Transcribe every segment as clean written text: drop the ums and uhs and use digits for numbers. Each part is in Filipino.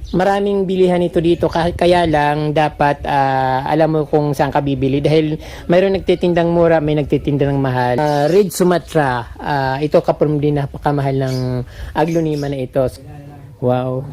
maraming bilihan ito dito, kaya lang dapat alam mo kung saan ka bibili dahil mayroon nagtitindang mura, may nagtitindang mahal. Red Sumatra, ito kaprom din, napakamahal ng aglonema na ito. Wow.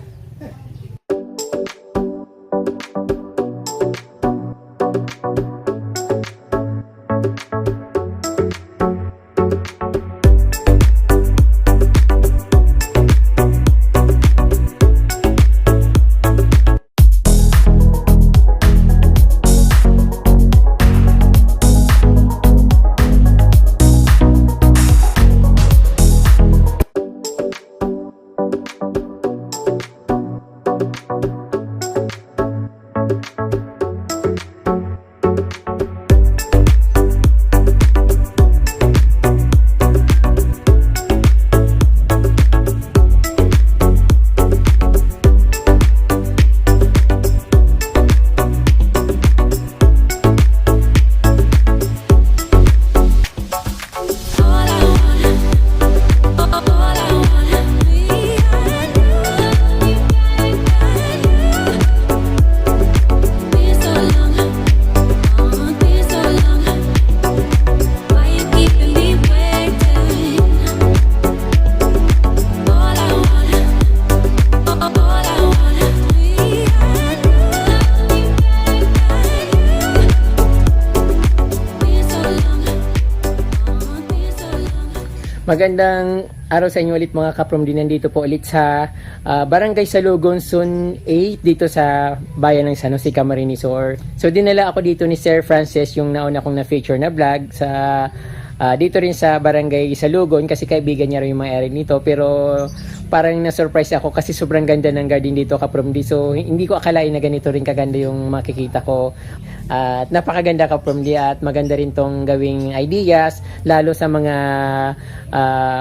Magandang araw sa inyo ulit mga kaprom, din nandito po ulit sa Barangay Salugon, Zone 8 dito sa bayan ng San Jose, Camarines Sur. So dinala ako dito ni Sir Francis, yung nauna kong na-feature na vlog sa dito rin sa Barangay Salugon kasi kaibigan niya rin yung may-ari nito, pero parang na-surprise ako kasi sobrang ganda ng garden dito kaprom. So hindi ko akalain na ganito rin kaganda yung makikita ko. At napakaganda kaprom at maganda rin tong gawing ideas, lalo sa mga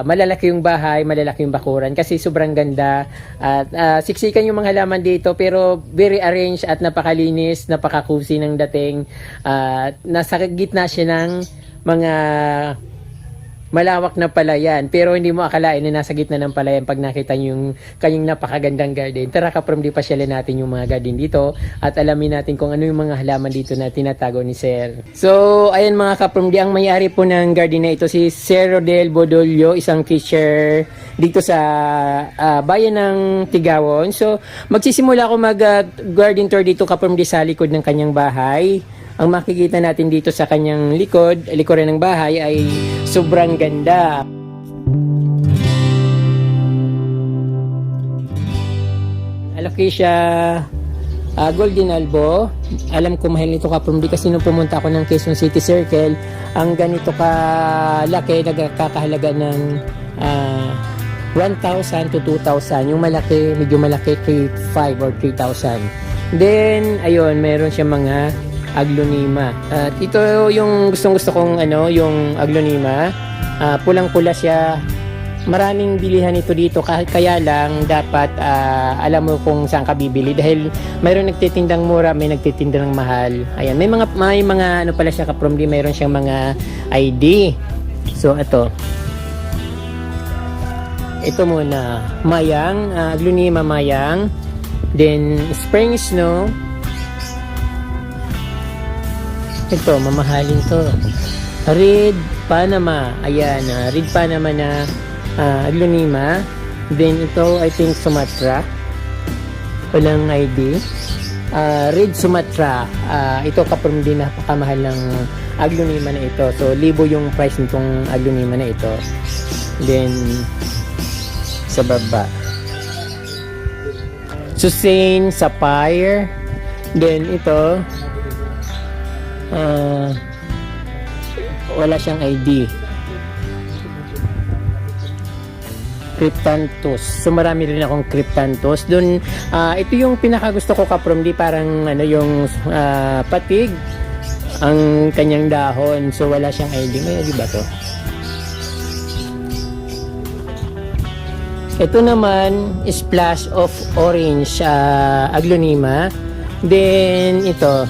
malalaki yung bahay, malalaki yung bakuran kasi sobrang ganda. At siksikan yung mga halaman dito pero very arranged at napakalinis, napaka-cozy ng dating. Nasa gitna siya ng mga malawak na palayan, pero hindi mo akalain na nasa gitna ng palayan pag nakita nyo yung kanyang napakagandang garden. Tara kaprom, di pasyalan natin yung mga garden dito at alamin natin kung ano yung mga halaman dito na tinatago ni Sir. So ayan mga kaprom, ang may-ari po ng garden na ito si Sir Rodel Bodolio, isang teacher dito sa bayan ng Tigawon. So magsisimula ako mag garden tour dito kaprom sa likod ng kanyang bahay. Ang makikita natin dito sa kanyang likuran ng bahay ay sobrang ganda. Alocasia Golden Albo. Alam ko mahal nito kaprom kasi nung pumunta ako ng Quezon City Circle, ang ganito kalaki, nagkakahalaga ng 1,000 to 2,000. Yung malaki, medyo malaki, 3,500 or 3,000. Then, ayun, meron siya mga aglonema. At ito yung gustong-gusto kong yung aglonema. Pulang-pula siya. Maraming bilihan ito dito, kaya lang dapat alam mo kung saan ka bibili dahil mayroon nagtitindang mura, may nagtitindang mahal. Ayan, may mga pala siya kaprom, mayroon siyang mga ID. So ito muna, mayang, aglonema mayang, then spring snow. Ito, mamahalin to. Red Panama. Ayan, Red Panama na aglonema. Then ito, I think Sumatra. Walang ID. Red Sumatra. Ito kaprom din, napakamahal ng aglonema na ito. So, libo yung price nitong aglonema na ito. Then, sa baba. Susain Sapphire. Then ito, wala siyang ID. Cryptanthus. So marami rin akong Cryptanthus. Doon, ito yung pinakagusto ko kaprom, parang yung patig ang kanyang dahon. So wala siyang ID. May ID ba to? Ito naman, splash of orange aglonema. Then ito,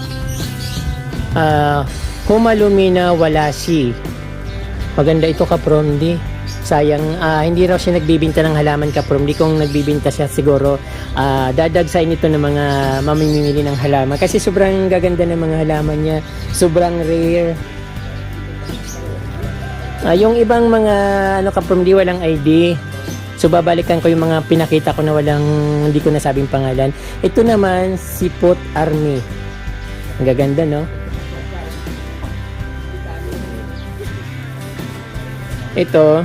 Humalumina Walasi. Maganda ito kaprom, sayang, hindi raw siya nagbibinta ng halaman kaprom. Di kung nagbibinta siya siguro, dadagsain ito ng mga mamimili ng halaman. Kasi sobrang gaganda ng mga halaman niya. Sobrang rare. Yung ibang mga kaprom, di walang ID. So babalikan ko yung mga pinakita ko na hindi ko nasabing pangalan. Ito naman, Sipot Army. Ang gaganda, no? Ito,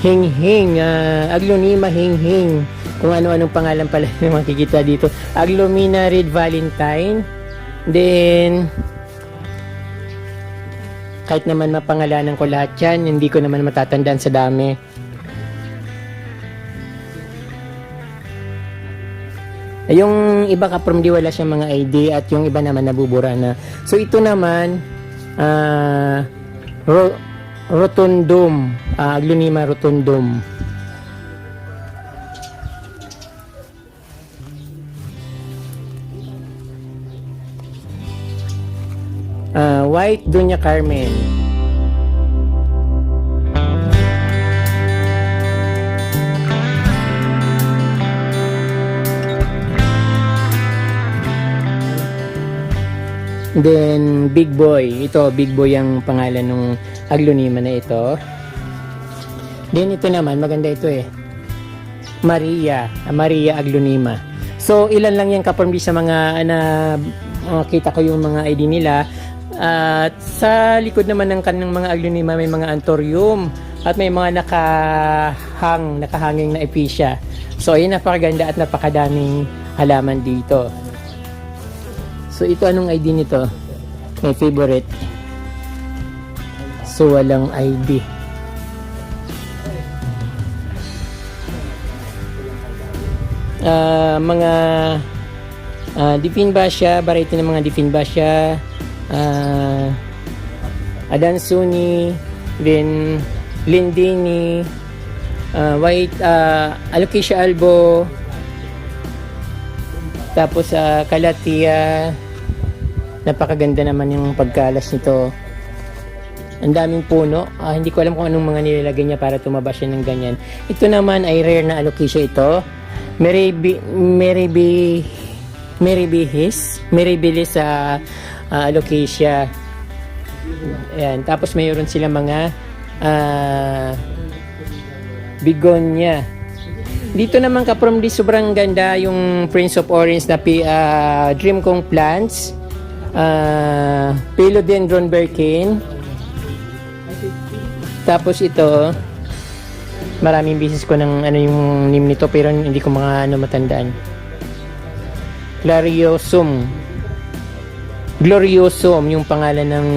Hinghing, Aglonema Hinghing. Kung ano-anong pangalan pala yung makikita dito. Aglomina Red Valentine. Then, kahit naman mapangalanan ko lahat yan, hindi ko naman matatandaan sa dami. Yung iba kaprom di wala siyang mga ID at yung iba naman nabubura na. So ito naman, Rotundum, Aglonema Rotundum. White Doña Carmen. Then Big Boy, ito Big Boy ang pangalan ng Aglonema na ito. Then ito naman, maganda ito Maria Aglonema. So ilan lang yan kaprom sa mga kita ko yung mga ID nila. At sa likod naman ng kanang mga Aglonema may mga anthurium at may mga nakahanging na epicea. So ayun, napakaganda at napakadaming halaman dito. So ito, anong ID nito? My favorite. So walang ID. Mga Difinbacia, variety ng mga Difinbacia, Adansuni, then Lindini, White, Alocasia albo, tapos Calathea. Napakaganda naman yung pagkalas nito. Ang daming puno. Hindi ko alam kung anong mga nilalagay niya para tumaba siya ng ganyan. Ito naman ay rare na Alocasia ito. Mirabilis sa Alocasia. Ayan. Tapos mayroon sila mga Begonia. Dito naman kaprom sobrang ganda yung Prince of Orange na Dream Kong plants. Philodendron Birkin. Tapos ito, maraming beses ko ng yung name nito pero hindi ko matandaan. Gloriosum yung pangalan ng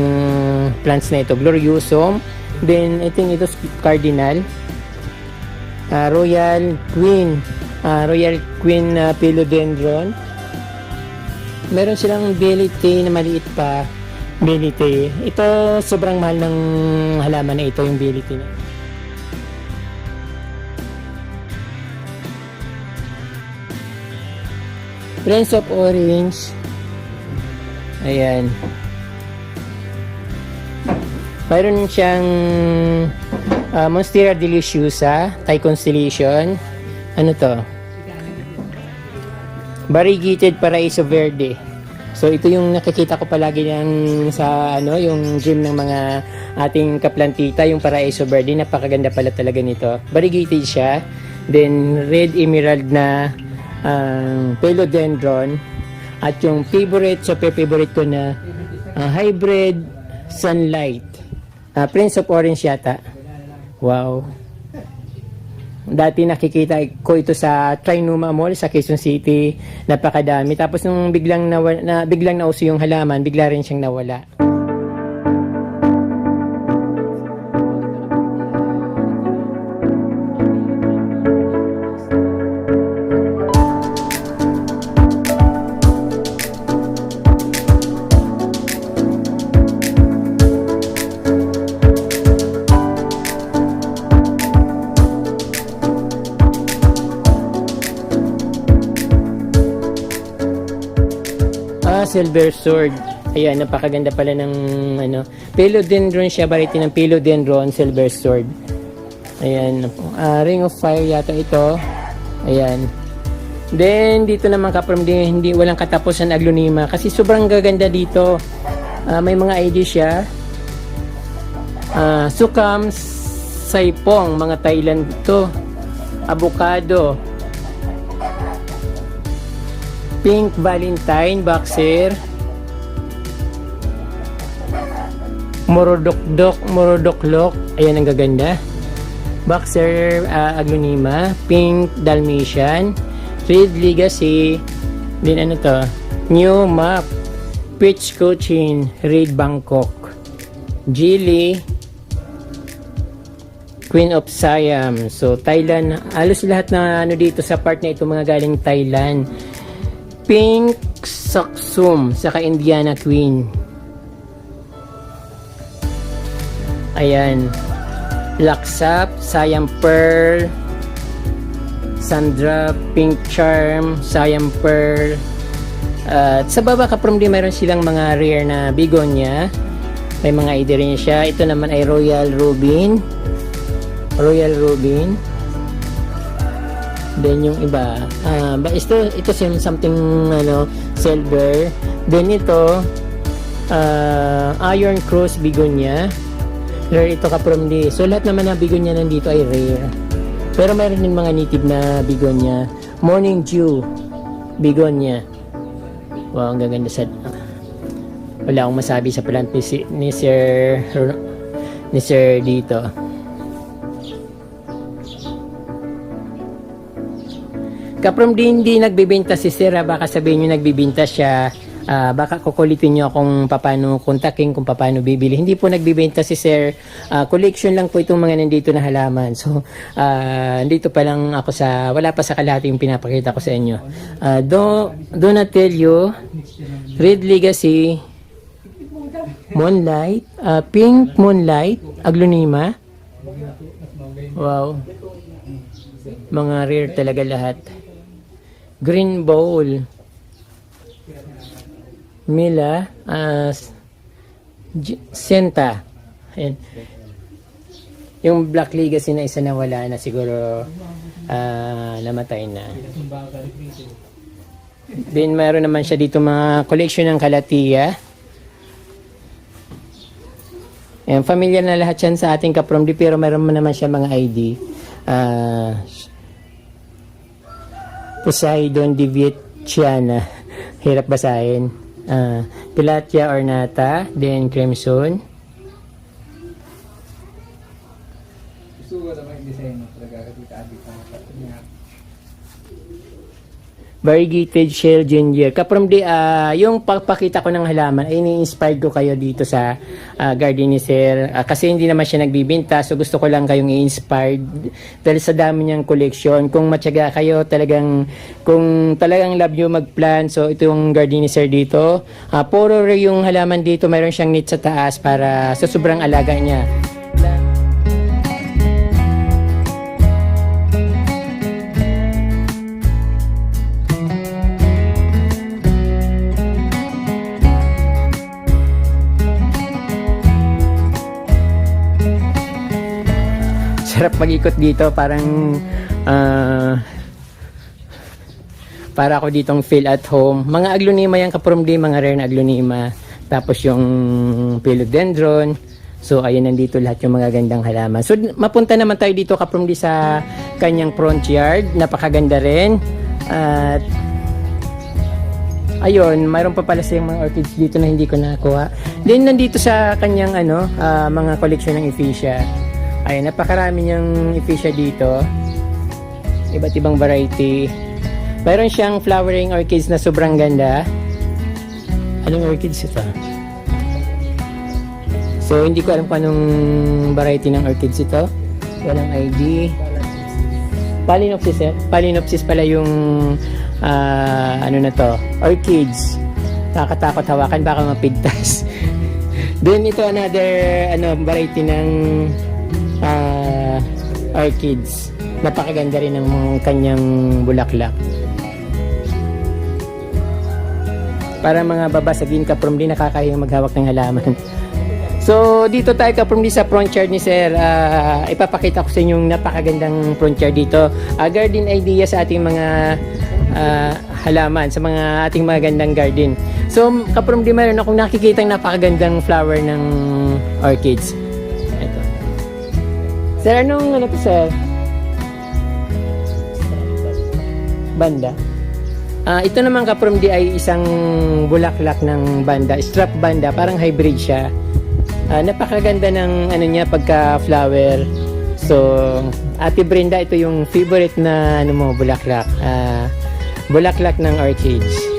plants na ito. Gloriosum. Then I think ito Cardinal. Royal Queen Philodendron. Meron silang Belite na maliit pa. Belite. Ito, sobrang mahal ng halaman na ito, yung Belite na. Prince of Orange. Ayan. Mayroon siyang Monstera Deliciosa, Thai Constellation. Ano to? Variegated Paraiso Verde. So ito yung nakikita ko palagi sa yung dream ng mga ating kaplantita, yung Paraiso Verde. Napakaganda pala talaga nito. Variegated siya. Then red emerald na Philodendron. At yung favorite ko na hybrid sunlight. Prince of Orange yata. Wow. Dati nakikita ko ito sa Trinoma Mall sa Quezon City. Napakadami. Tapos nung biglang nauso yung halaman, bigla rin siyang nawala. Silver Sword. Ayan, napakaganda pala ng ano, philodendron siya, variety ng philodendron silver sword. Ayan, ring of fire yata ito. Ayan. Then dito naman kaprom din, hindi walang katapusan aglonema kasi sobrang gaganda dito. May mga ID siya. Sukam Saipong, mga Thailand to. Avocado. Pink Valentine boxer. Morodoklok. Ayan ang gaganda. Boxer aglonema. Pink Dalmatian. Red Legacy. Din ano to? New Map. Peach Cochin. Red Bangkok. Geely. Queen of Siam. So, Thailand. Halos lahat na ano dito sa part na ito mga galing Thailand. Pink Saksum. Saka Indiana Queen. Ayan. Laksap. Siam Pearl. Sandra. Pink Charm. Siam Pearl. At sa baba kaprom din mayroon silang mga rare na bigonia. May mga ID rin siya. Ito naman ay Royal Rubin. Then yung iba ito something ano silver. Then ito Iron Cross Bigonia. Rare ito kaprom di. So lahat naman na bigonia nandito ay rare. Pero mayroon din mga native na bigonia. Morning Dew Bigonia. Wow, ang gaganda sa wala akong masabi sa plant ni Sir dito. Kaprom din hindi nagbibenta si Sir, baka sabihin nyo nagbibenta siya, baka kukulitin nyo kung paano kontakin, kung paano bibili. Hindi po nagbibenta si Sir, collection lang po itong mga nandito na halaman. So, nandito pa lang ako wala pa sa kalahati yung pinapakita ko sa inyo. Donatello, Red Legacy, Moonlight, Pink Moonlight, Aglonema. Wow. Mga rare talaga lahat. Green Bowl. Mila. Senta. Ayan. Yung Black Legacy na isa na wala na siguro namatay na. Then mayroon naman siya dito mga collection ng Kalatia. Ayan, familiar na lahat yan sa ating kaprom di pero mayroon naman siya mga ID. Poseidon Divietiana. Hirap basahin. Pilatia Ornata, then Crimson. Gusto ko naman yung design mo talaga kasi kaabit na Variegated Shell Ginger. Kaprom di, yung pagpakita ko ng halaman ay ini-inspired ko kayo dito sa garden ni Sir. Kasi hindi naman siya nagbibinta, so gusto ko lang kayong i-inspired dahil sa dami niyang collection. Kung matyaga kayo, kung talagang love nyo mag-plant, so ito yung garden ni Sir dito. Puro yung halaman dito, mayroon siyang net sa taas para sa sobrang alaga niya. Sarap mag-ikot dito, parang para ako ditong feel at home. Mga aglonema yan kaprom di, mga rare na aglonema. Tapos yung philodendron. So ayun, nandito lahat yung mga gandang halaman. So mapunta naman tayo dito kaprom di sa kanyang front yard. Napakaganda rin. At ayun, mayroon pa pala siyang mga orchids dito na hindi ko nakuha. Then nandito sa kanyang mga collection ng ephesia. Ayun, napakarami niyang ephesia dito. Iba't ibang variety. Mayroon siyang flowering orchids na sobrang ganda. Anong orchids ito? So, hindi ko alam kung anong variety ng orchids ito. Walang ID. Phalaenopsis eh. Phalaenopsis pala yung ano na to, orchids. Nakakatakot hawakan, baka mapigtas. Then ito another variety ng orchids. Napakaganda rin ng kanyang bulaklak. para mga babasagin ka from di nakakahiyang maghawak ng halaman. So dito tayo ka from di sa front yard ni Sir. Ipapakita ko sa inyo yung napakagandang front yard dito. Garden idea sa ating mga halaman, sa mga ating magandang garden. So kaprom di meron akong nakikitang napakagandang flower ng orchids. Ito. Sir, anong ano to, Sir? Banda. Ito naman kaprom di ay isang bulaklak ng banda, strap banda, parang hybrid siya. Napakaganda ng ano niya pagka flower. So, Ate Brenda, ito yung favorite na ano mo, bulaklak. Bulaklak ng orchids.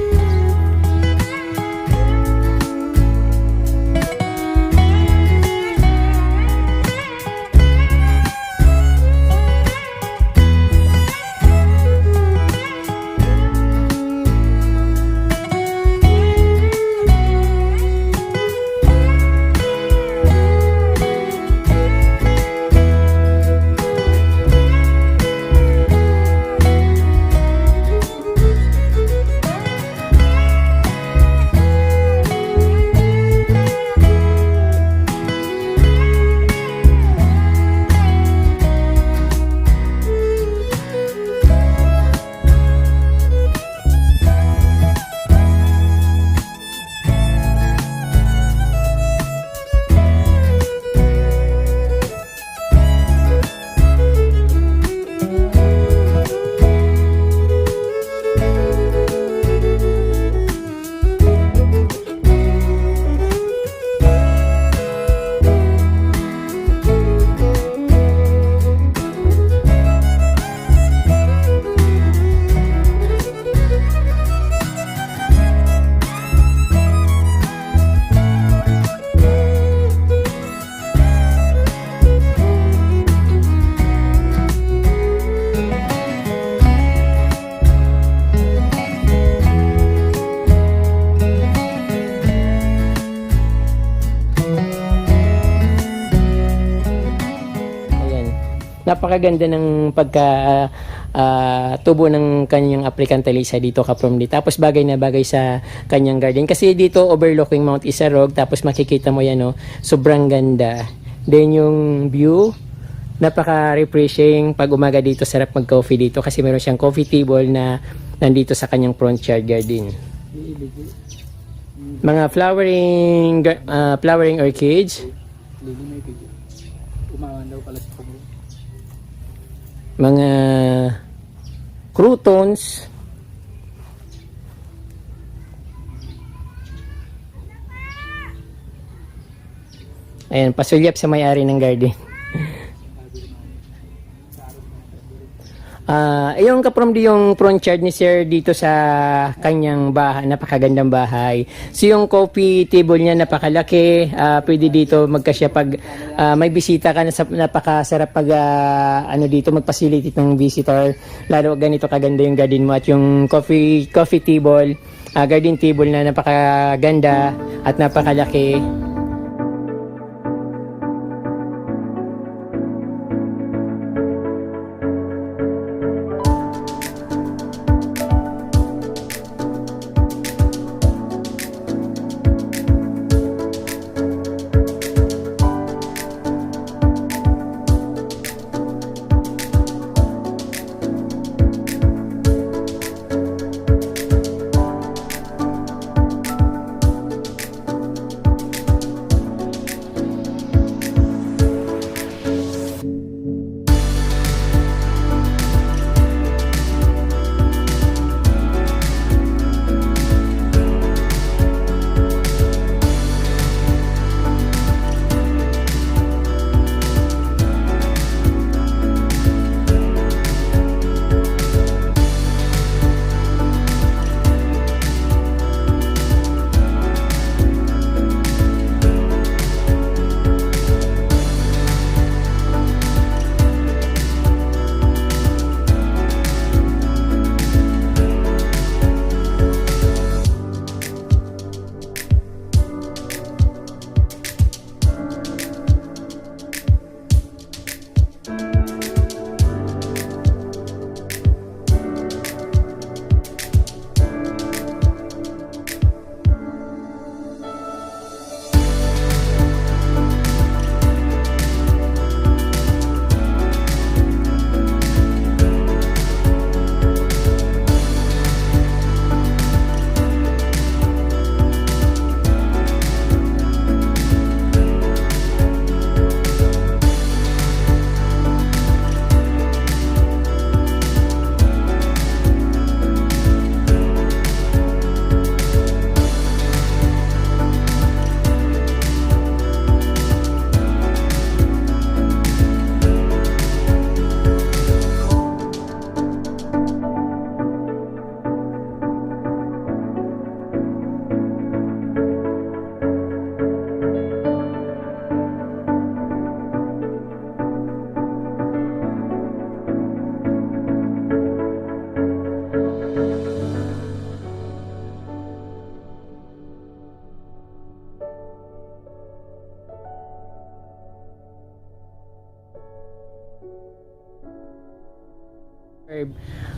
Napakaganda ng pagka tubo ng kanyang African Talisa dito kaprom di. Tapos bagay na bagay sa kanyang garden. Kasi dito overlooking Mount Isarog. Tapos makikita mo yan, no? Sobrang ganda. Then yung view, napaka-refreshing. Pag umaga dito, sarap mag-coffee dito. Kasi meron siyang coffee table na nandito sa kanyang front yard garden. Mga flowering orchids. Mga croutons, ayan, pasulyap sa may-ari ng garden. Yung kaprom di yung front yard ni Sir dito sa kanyang bahay, napakagandang bahay. So yung coffee table niya napakalaki, pwede dito magkasya pag may bisita ka, napakasarap pag ano dito mag-facilitate ng visitor. Lalo ganito kaganda yung garden mo at yung coffee table, garden table na napakaganda at napakalaki.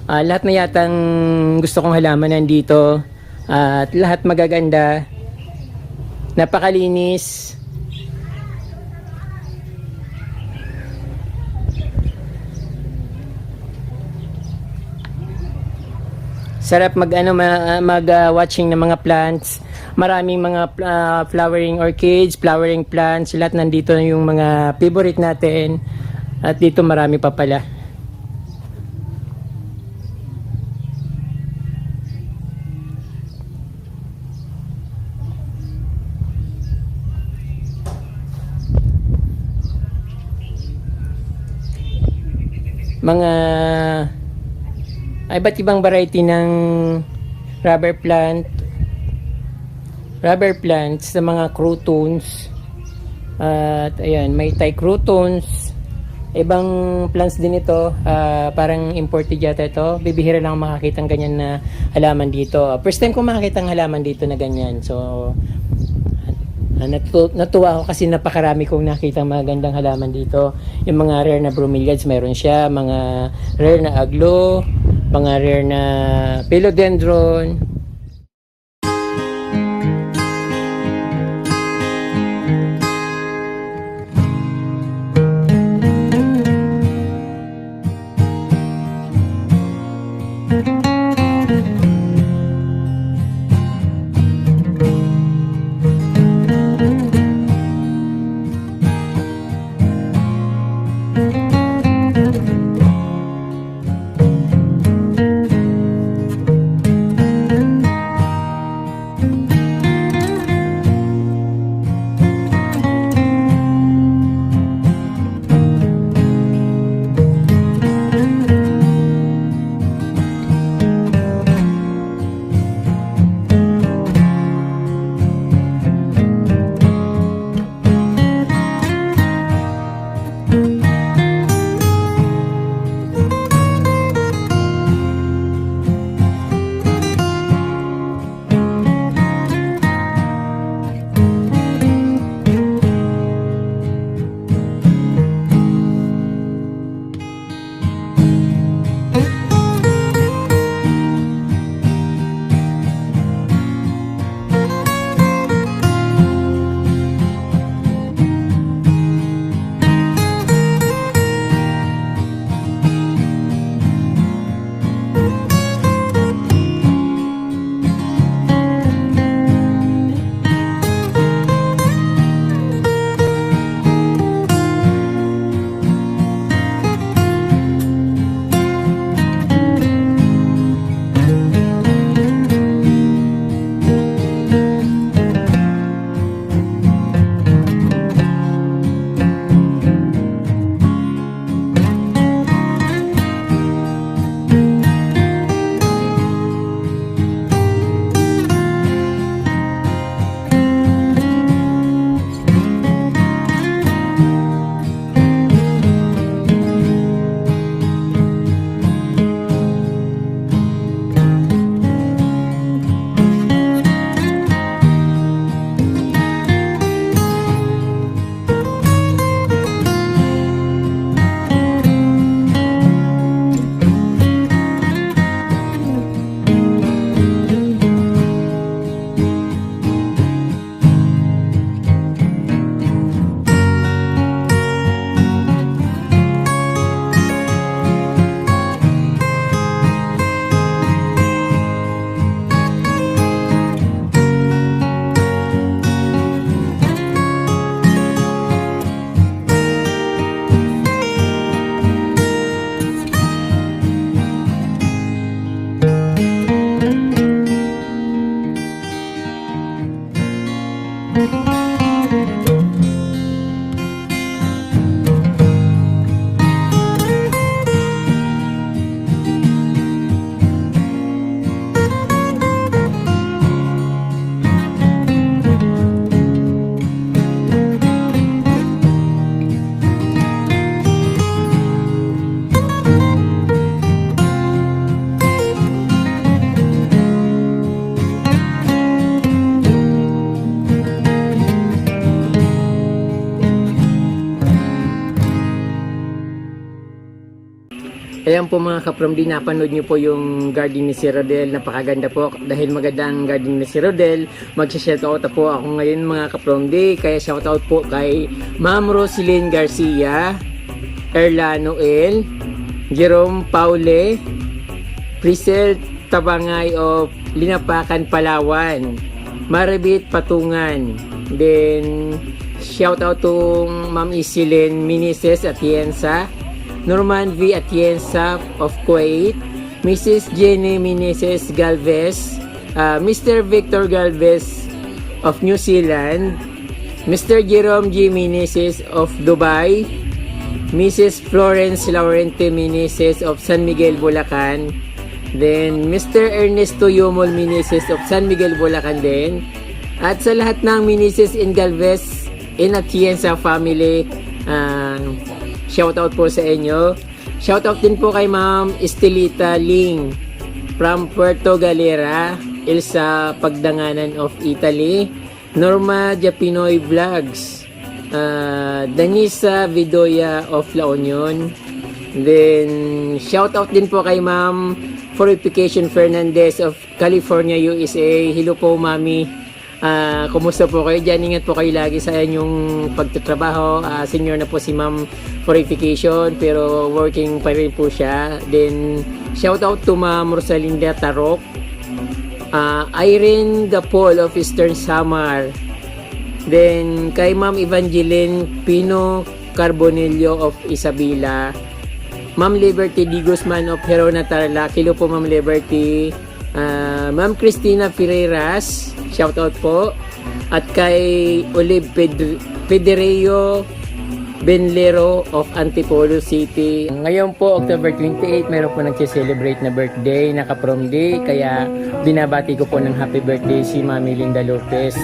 Lahat na yatang gusto kong halaman nandito. At lahat magaganda. Napakalinis. Sarap watching ng mga plants. Maraming mga flowering orchids, flowering plants. Lahat nandito na yung mga favorite natin. At dito marami pa pala. Mga iba't ibang variety ng rubber plants sa mga croutons. At ayan, may Thai croutons. Ibang plants din ito. Parang imported yata ito. Bibihira lang makakita ng ganyan na halaman dito. First time ko makakita ng halaman dito na ganyan. So natuwa ako kasi napakarami kong nakita magandang halaman dito. Yung mga rare na bromeliads meron siya, mga rare na aglo, mga rare na philodendron. Ayan po mga kaprom, din napanood nyo po yung garden ni si Rodel. Napakaganda po. Dahil maganda ang garden ni si Rodel, magsha-shoutout po ako ngayon mga kaprom di. Kaya shoutout po kay Ma'am Roselyn Garcia, Erla Noel, Jerome Paule, Priscel Tabangay of Linapakan, Palawan, Maribit Patungan. Then shoutout to Ma'am Isilin Minises Atienza, Norman V. Atienza of Kuwait, Mrs. Jenny Meneses Galvez, Mr. Victor Galvez of New Zealand, Mr. Jerome G. Meneses of Dubai, Mrs. Florence Laurente Meneses of San Miguel, Bulacan, then Mr. Ernesto Yomol Meneses of San Miguel, Bulacan din, at sa lahat ng Meneses in Galvez in Atienza family, shoutout po sa inyo. Shoutout din po kay Ma'am Estelita Ling from Puerto Galera, Elsa Pagdanganan of Italy, Norma Japinoy Vlogs, Danisa Vidoya of La Union. Then shoutout din po kay Ma'am Purification Fernandez of California, USA. Hello po, Mami. Kumusta po kayo dyan? Ingat po kayo lagi sa inyong pagtatrabaho. Senior na po si Ma'am Purification pero working pa rin po siya. Then shout out to Ma'am Rosalinda Tarok, Irene Gapol of Eastern Samar, then kay Ma'am Evangeline Pino Carbonillo of Isabela, Ma'am Liberty D. Guzman of Herona Tarlac. Hello po Ma'am Liberty. Ma'am Cristina Ferreras, shoutout po. At kay Olive Pedereo Benlero of Antipolo City. Ngayon po, October 28, meron po nag-celebrate na birthday, naka-prom day. Kaya binabati ko po ng happy birthday si Mami Linda Lopez.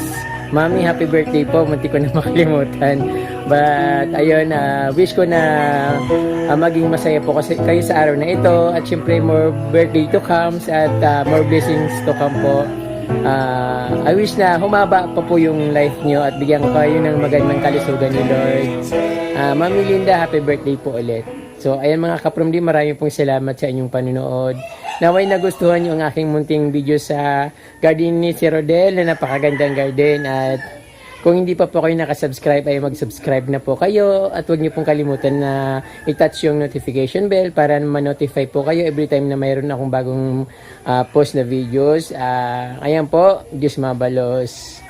Mami, happy birthday po. Munti ko na makalimutan. But, ayun, wish ko na maging masaya po kasi kayo sa araw na ito. At syempre, more birthday to come at more blessings to come po. I wish na humaba pa po yung life nyo at bigyan ko kayo ng magandang kalusugan ni Lord. Mami Linda, happy birthday po ulit. So, ayan mga kaprom, maraming pong salamat sa inyong panunood. Naway nagustuhan nyo ang aking munting video sa garden ni si Rodel na napakagandang garden. At kung hindi pa po kayo nakasubscribe ay mag-subscribe na po kayo. At huwag nyo pong kalimutan na i-touch yung notification bell para ma-notify po kayo every time na mayroon akong bagong post na videos. Ayan po, Diyos mabalos.